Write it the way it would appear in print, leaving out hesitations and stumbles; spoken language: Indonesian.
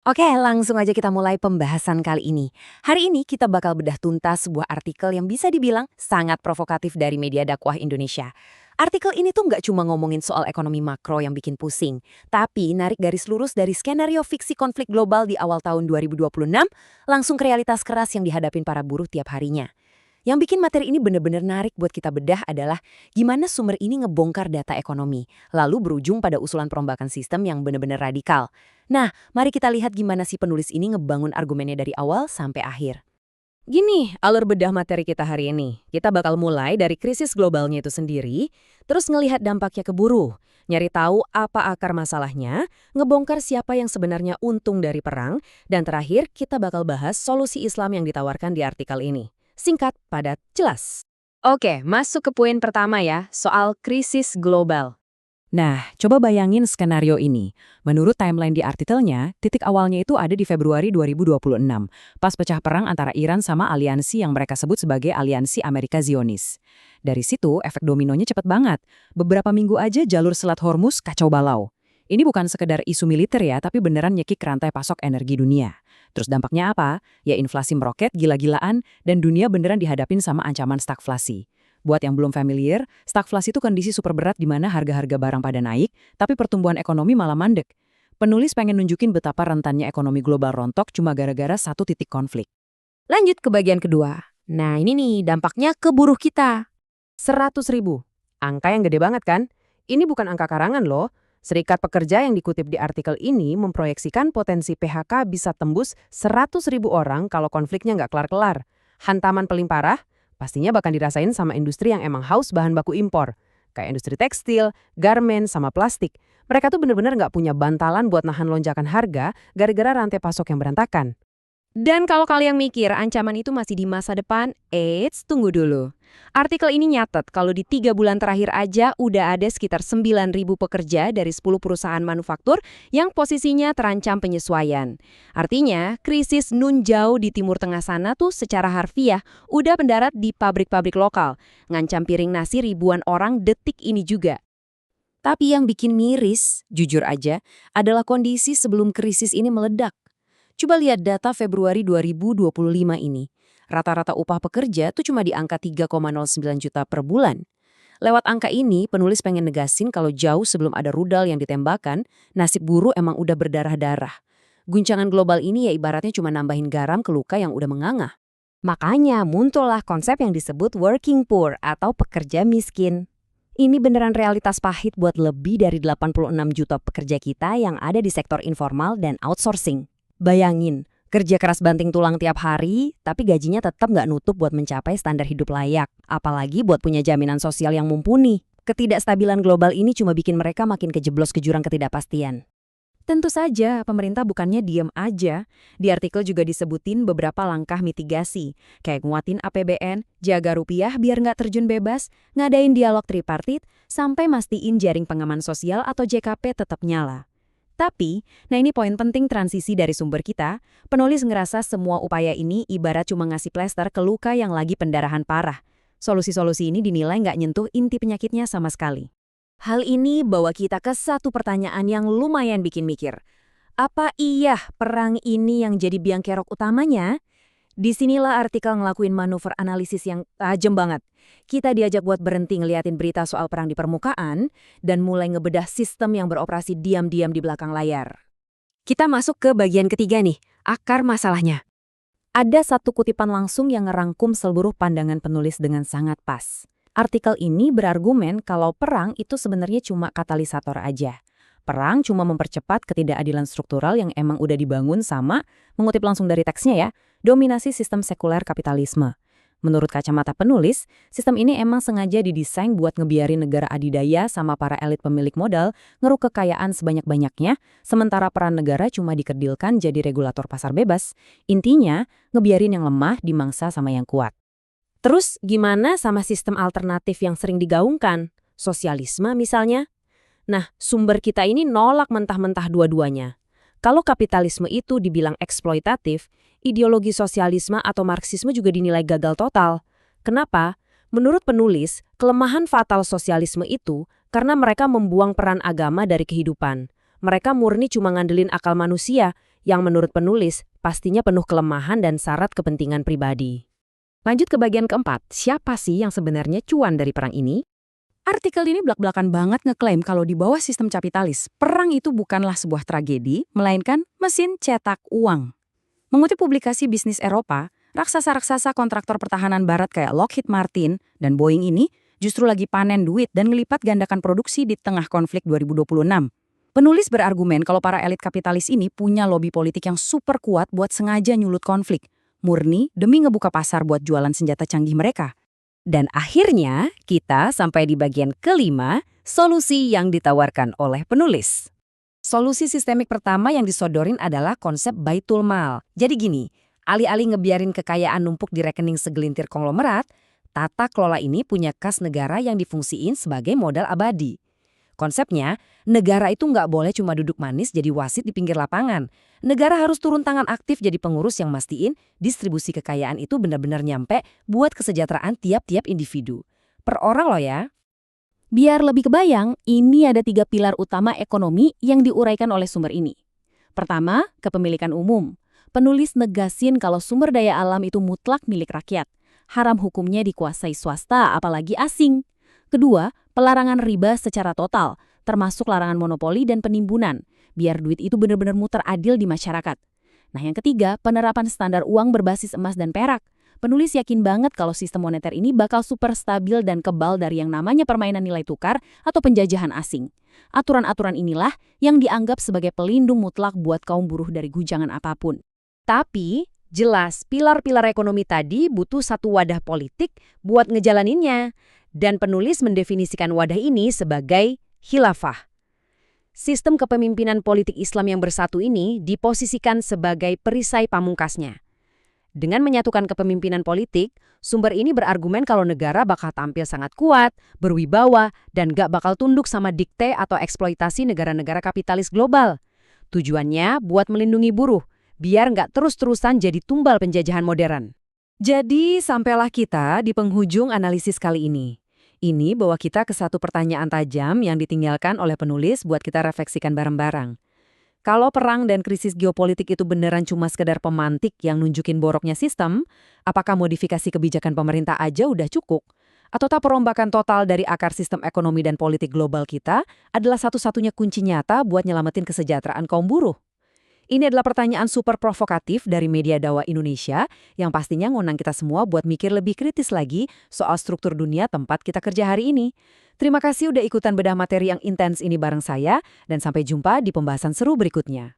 Oke, langsung aja kita mulai pembahasan kali ini. Hari ini kita bakal bedah tuntas sebuah artikel yang bisa dibilang sangat provokatif dari media dakwah Indonesia. Artikel ini tuh nggak cuma ngomongin soal ekonomi makro yang bikin pusing, tapi narik garis lurus dari skenario fiksi konflik global di awal tahun 2026 langsung ke realitas keras yang dihadapin para buruh tiap harinya. Yang bikin materi ini bener-bener narik buat kita bedah adalah gimana sumber ini ngebongkar data ekonomi, lalu berujung pada usulan perombakan sistem yang bener-bener radikal. Nah, mari kita lihat gimana si penulis ini ngebangun argumennya dari awal sampai akhir. Gini, alur bedah materi kita hari ini. Kita bakal mulai dari krisis globalnya itu sendiri, terus ngelihat dampaknya ke buruh, nyari tahu apa akar masalahnya, ngebongkar siapa yang sebenarnya untung dari perang, dan terakhir kita bakal bahas solusi Islam yang ditawarkan di artikel ini. Singkat, padat, jelas. Oke, masuk ke poin pertama ya, soal krisis global. Nah, coba bayangin skenario ini. Menurut timeline di artikelnya, titik awalnya itu ada di Februari 2026, pas pecah perang antara Iran sama aliansi yang mereka sebut sebagai Aliansi Amerika Zionis. Dari situ, efek dominonya cepet banget. Beberapa minggu aja jalur Selat Hormuz kacau balau. Ini bukan sekedar isu militer ya, tapi beneran nyekik rantai pasok energi dunia. Terus dampaknya apa? Ya inflasi meroket gila-gilaan dan dunia beneran dihadapin sama ancaman stagflasi. Buat yang belum familiar, stagflasi itu kondisi super berat di mana harga-harga barang pada naik, tapi pertumbuhan ekonomi malah mandek. Penulis pengen nunjukin betapa rentannya ekonomi global rontok cuma gara-gara satu titik konflik. Lanjut ke bagian kedua. Nah ini nih dampaknya ke buruh kita. 100.000. Angka yang gede banget kan? Ini bukan angka karangan loh. Serikat Pekerja yang dikutip di artikel ini memproyeksikan potensi PHK bisa tembus 100.000 orang kalau konfliknya nggak kelar-kelar. Hantaman paling parah pastinya bahkan dirasain sama industri yang emang haus bahan baku impor. Kayak industri tekstil, garmen, sama plastik. Mereka tuh bener-bener nggak punya bantalan buat nahan lonjakan harga gara-gara rantai pasok yang berantakan. Dan kalau kalian mikir ancaman itu masih di masa depan, tunggu dulu. Artikel ini nyatet kalau di 3 bulan terakhir aja udah ada sekitar 9.000 pekerja dari 10 perusahaan manufaktur yang posisinya terancam penyesuaian. Artinya, krisis nun jauh di Timur Tengah sana tuh secara harfiah udah mendarat di pabrik-pabrik lokal, ngancam piring nasi ribuan orang detik ini juga. Tapi yang bikin miris, jujur aja, adalah kondisi sebelum krisis ini meledak. Coba lihat data Februari 2025 ini. Rata-rata upah pekerja tuh cuma di angka 3,09 juta per bulan. Lewat angka ini, penulis pengen negasin kalau jauh sebelum ada rudal yang ditembakkan, nasib buruh emang udah berdarah-darah. Guncangan global ini ya ibaratnya cuma nambahin garam ke luka yang udah menganga. Makanya muncullah konsep yang disebut working poor atau pekerja miskin. Ini beneran realitas pahit buat lebih dari 86 juta pekerja kita yang ada di sektor informal dan outsourcing. Bayangin, kerja keras banting tulang tiap hari, tapi gajinya tetap nggak nutup buat mencapai standar hidup layak. Apalagi buat punya jaminan sosial yang mumpuni. Ketidakstabilan global ini cuma bikin mereka makin kejeblos ke jurang ketidakpastian. Tentu saja, pemerintah bukannya diem aja. Di artikel juga disebutin beberapa langkah mitigasi, kayak nguatin APBN, jaga rupiah biar nggak terjun bebas, ngadain dialog tripartit, sampai mastiin jaring pengaman sosial atau JKP tetap nyala. Tapi, nah ini poin penting transisi dari sumber kita, penulis ngerasa semua upaya ini ibarat cuma ngasih plester ke luka yang lagi pendarahan parah. Solusi-solusi ini dinilai nggak nyentuh inti penyakitnya sama sekali. Hal ini bawa kita ke satu pertanyaan yang lumayan bikin mikir. Apa iya perang ini yang jadi biang kerok utamanya? Disinilah artikel ngelakuin manuver analisis yang tajam banget. Kita diajak buat berhenti ngeliatin berita soal perang di permukaan dan mulai ngebedah sistem yang beroperasi diam-diam di belakang layar. Kita masuk ke bagian ketiga nih, akar masalahnya. Ada satu kutipan langsung yang ngerangkum seluruh pandangan penulis dengan sangat pas. Artikel ini berargumen kalau perang itu sebenarnya cuma katalisator aja. Perang cuma mempercepat ketidakadilan struktural yang emang udah dibangun sama, mengutip langsung dari teksnya ya, dominasi sistem sekuler kapitalisme. Menurut kacamata penulis, sistem ini emang sengaja didesain buat ngebiarin negara adidaya sama para elit pemilik modal ngeruk kekayaan sebanyak-banyaknya, sementara peran negara cuma dikerdilkan jadi regulator pasar bebas. Intinya, ngebiarin yang lemah dimangsa sama yang kuat. Terus gimana sama sistem alternatif yang sering digaungkan? Sosialisme misalnya? Nah, sumber kita ini nolak mentah-mentah dua-duanya. Kalau kapitalisme itu dibilang eksploitatif, ideologi sosialisme atau marxisme juga dinilai gagal total. Kenapa? Menurut penulis, kelemahan fatal sosialisme itu karena mereka membuang peran agama dari kehidupan. Mereka murni cuma ngandelin akal manusia yang menurut penulis pastinya penuh kelemahan dan syarat kepentingan pribadi. Lanjut ke bagian keempat, siapa sih yang sebenarnya cuan dari perang ini? Artikel ini belak-belakan banget ngeklaim kalau di bawah sistem kapitalis, perang itu bukanlah sebuah tragedi, melainkan mesin cetak uang. Mengutip publikasi bisnis Eropa, raksasa-raksasa kontraktor pertahanan barat kayak Lockheed Martin dan Boeing ini justru lagi panen duit dan ngelipat gandakan produksi di tengah konflik 2026. Penulis berargumen kalau para elit kapitalis ini punya lobi politik yang super kuat buat sengaja nyulut konflik, murni demi ngebuka pasar buat jualan senjata canggih mereka. Dan akhirnya kita sampai di bagian kelima, solusi yang ditawarkan oleh penulis. Solusi sistemik pertama yang disodorin adalah konsep baitul mal. Jadi gini, alih-alih ngebiarin kekayaan numpuk di rekening segelintir konglomerat, tata kelola ini punya kas negara yang difungsiin sebagai modal abadi. Konsepnya, negara itu nggak boleh cuma duduk manis jadi wasit di pinggir lapangan. Negara harus turun tangan aktif jadi pengurus yang mastiin distribusi kekayaan itu benar-benar nyampe buat kesejahteraan tiap-tiap individu. Per orang loh ya. Biar lebih kebayang, ini ada 3 pilar utama ekonomi yang diuraikan oleh sumber ini. Pertama, kepemilikan umum. Penulis negasin kalau sumber daya alam itu mutlak milik rakyat. Haram hukumnya dikuasai swasta, apalagi asing. Kedua, pelarangan riba secara total, termasuk larangan monopoli dan penimbunan, biar duit itu benar-benar muter adil di masyarakat. Nah, yang ketiga, penerapan standar uang berbasis emas dan perak. Penulis yakin banget kalau sistem moneter ini bakal super stabil dan kebal dari yang namanya permainan nilai tukar atau penjajahan asing. Aturan-aturan inilah yang dianggap sebagai pelindung mutlak buat kaum buruh dari gujangan apapun. Tapi, jelas pilar-pilar ekonomi tadi butuh satu wadah politik buat ngejalaninnya. Dan penulis mendefinisikan wadah ini sebagai khilafah. Sistem kepemimpinan politik Islam yang bersatu ini diposisikan sebagai perisai pamungkasnya. Dengan menyatukan kepemimpinan politik, sumber ini berargumen kalau negara bakal tampil sangat kuat, berwibawa, dan gak bakal tunduk sama dikte atau eksploitasi negara-negara kapitalis global. Tujuannya buat melindungi buruh, biar gak terus-terusan jadi tumbal penjajahan modern. Jadi, sampailah kita di penghujung analisis kali ini. Ini bawa kita ke satu pertanyaan tajam yang ditinggalkan oleh penulis buat kita refleksikan bareng-bareng. Kalau perang dan krisis geopolitik itu beneran cuma sekedar pemantik yang nunjukin boroknya sistem, apakah modifikasi kebijakan pemerintah aja udah cukup? Atau tak perombakan total dari akar sistem ekonomi dan politik global kita adalah satu-satunya kunci nyata buat nyelamatin kesejahteraan kaum buruh? Ini adalah pertanyaan super provokatif dari media dakwah Indonesia yang pastinya ngundang kita semua buat mikir lebih kritis lagi soal struktur dunia tempat kita kerja hari ini. Terima kasih udah ikutan bedah materi yang intens ini bareng saya, dan sampai jumpa di pembahasan seru berikutnya.